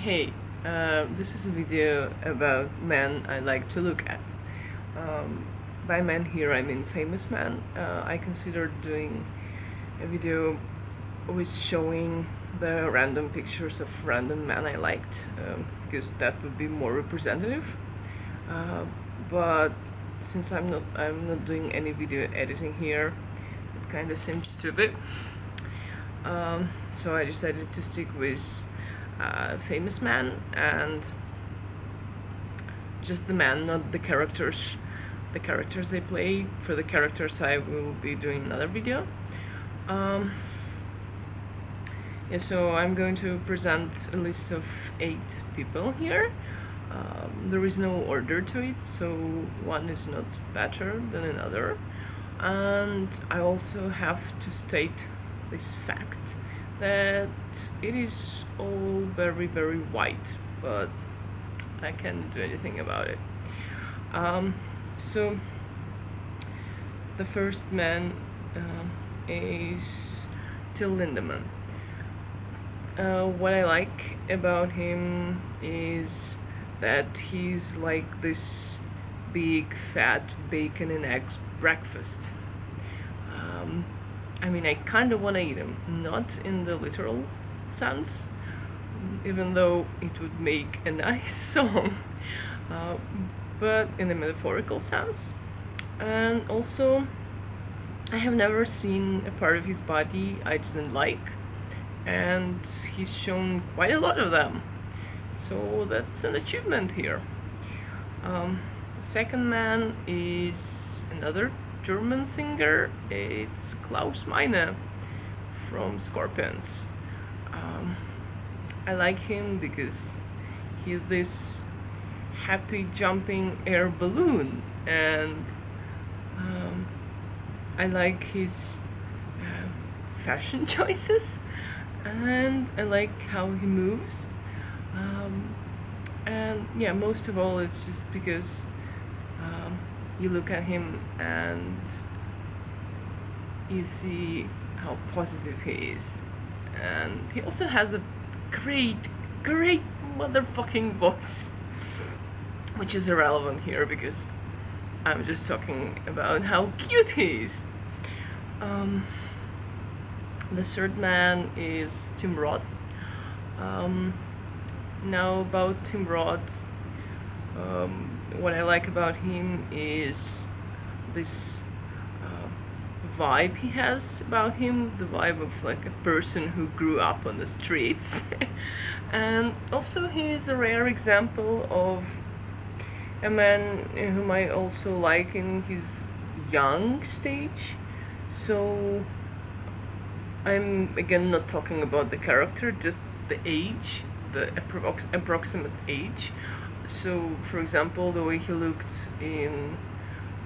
Hey, this is a video about men I like to look at. Um, by men here I mean famous men. I considered doing a video with showing the random pictures of random men I liked, because that would be more representative. Uh, but since I'm not doing any video editing here, it kind of seems stupid. So I decided to stick with famous man and just the man, not the characters. The characters they play. For the characters, I will be doing another video. Yeah, so I'm going to present a list of 8 people here. There is no order to it, so one is not better than another. And I also have to state this fact that it is all very, very white, but I can't do anything about it. So the first man is Till Lindemann. What I like about him is that he's like this big fat bacon and eggs breakfast. I mean, I kind of want to eat him, not in the literal sense, even though it would make a nice song, but in the metaphorical sense. And also, I have never seen a part of his body I didn't like, and he's shown quite a lot of them, so that's an achievement here. The second man is another German singer. It's Klaus Meine from Scorpions. I like him because he's this happy jumping air balloon, and I like his fashion choices, and I like how he moves. And yeah, most of all, it's just because you look at him and you see how positive he is. And he also has a great motherfucking voice, which is irrelevant here because I'm just talking about how cute he is. The third man is Tim Roth. Now about Tim Roth, what I like about him is this vibe he has about him, the vibe of like a person who grew up on the streets. And also he is a rare example of a man whom I also like in his young stage. So I'm again not talking about the character, just the age, the approximate age. So for example, the way he looked in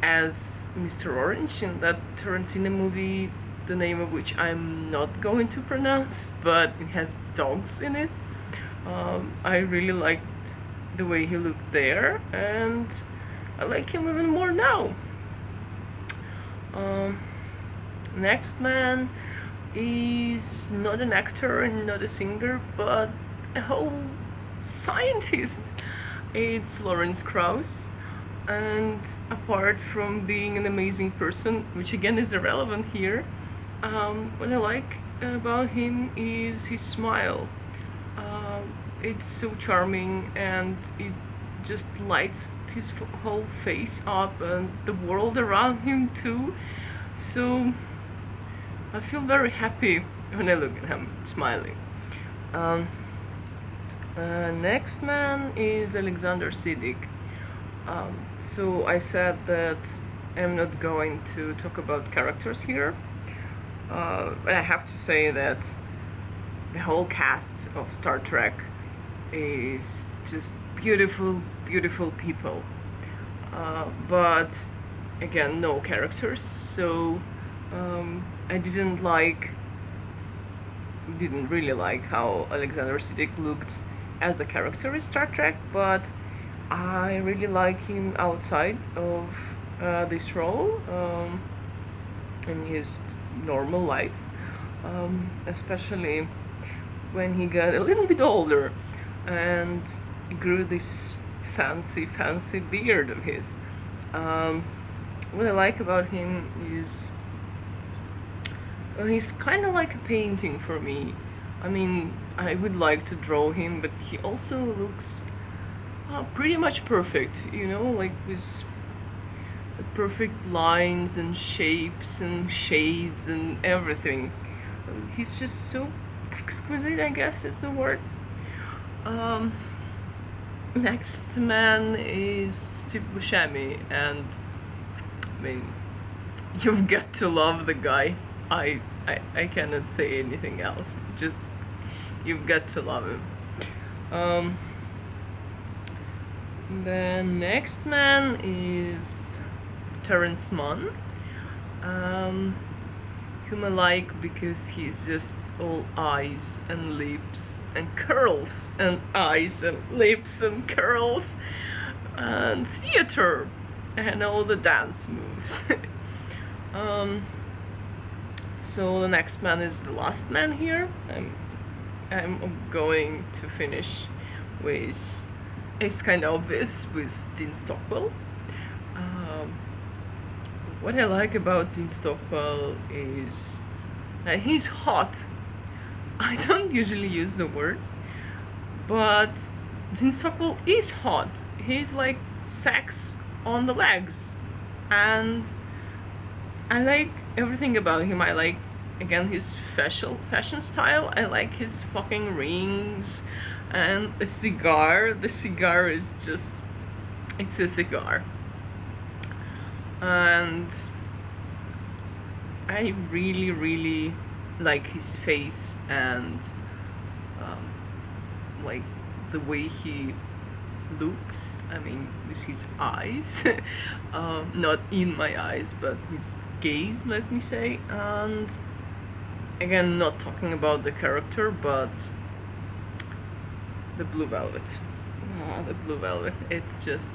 as Mr. Orange in that Tarantino movie, the name of which I'm not going to pronounce, but it has dogs in it. I really liked the way he looked there, and I like him even more now. Next man is not an actor and not a singer, but a whole scientist. It's Lawrence Krauss. And apart from being an amazing person, which again is irrelevant here, what I like about him is his smile. It's so charming, and it just lights his whole face up and the world around him too. So I feel very happy when I look at him smiling. Next man is Alexander Siddig. So I said that I'm not going to talk about characters here, but I have to say that the whole cast of Star Trek is just beautiful people. But again, no characters, so I didn't really like how Alexander Siddig looked as a character in Star Trek, but I really like him outside of this role, in his normal life, especially when he got a little bit older. and grew this fancy beard of his. Um, what I like about him is, well, he's kind of like a painting for me. I mean, I would like to draw him, but he also looks pretty much perfect, you know, like with the perfect lines and shapes and shades and everything. He's just so exquisite, I guess is the word. Um, Next man is Steve Buscemi, and I mean, you've got to love the guy. I cannot say anything else. Just you've got to love him. Um, the next man is Terrence Mann. Um, whom I like because he's just all eyes and lips and curls and eyes and lips and curls and theater and all the dance moves. um, so the next man is the last man here. I'm going to finish with, it's kind of obvious, with Dean Stockwell. Um, what I like about Dean Stockwell is that he's hot. I don't usually use the word, but Dean Stockwell is hot. He's like sex on the legs, and I like everything about him. I like, again, his fashion style. I like his fucking rings and a cigar. The cigar is just, it's a cigar. And I really like his face and like the way he looks. I mean, with his eyes, not in my eyes, but his gaze, let me say. And again, not talking about the character, but the Blue Velvet. The Blue Velvet. It's just,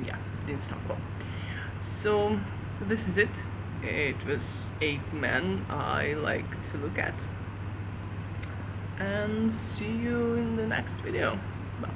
yeah, in Stockholm. So this is it. It was 8 men I like to look at. And see you in the next video. Bye.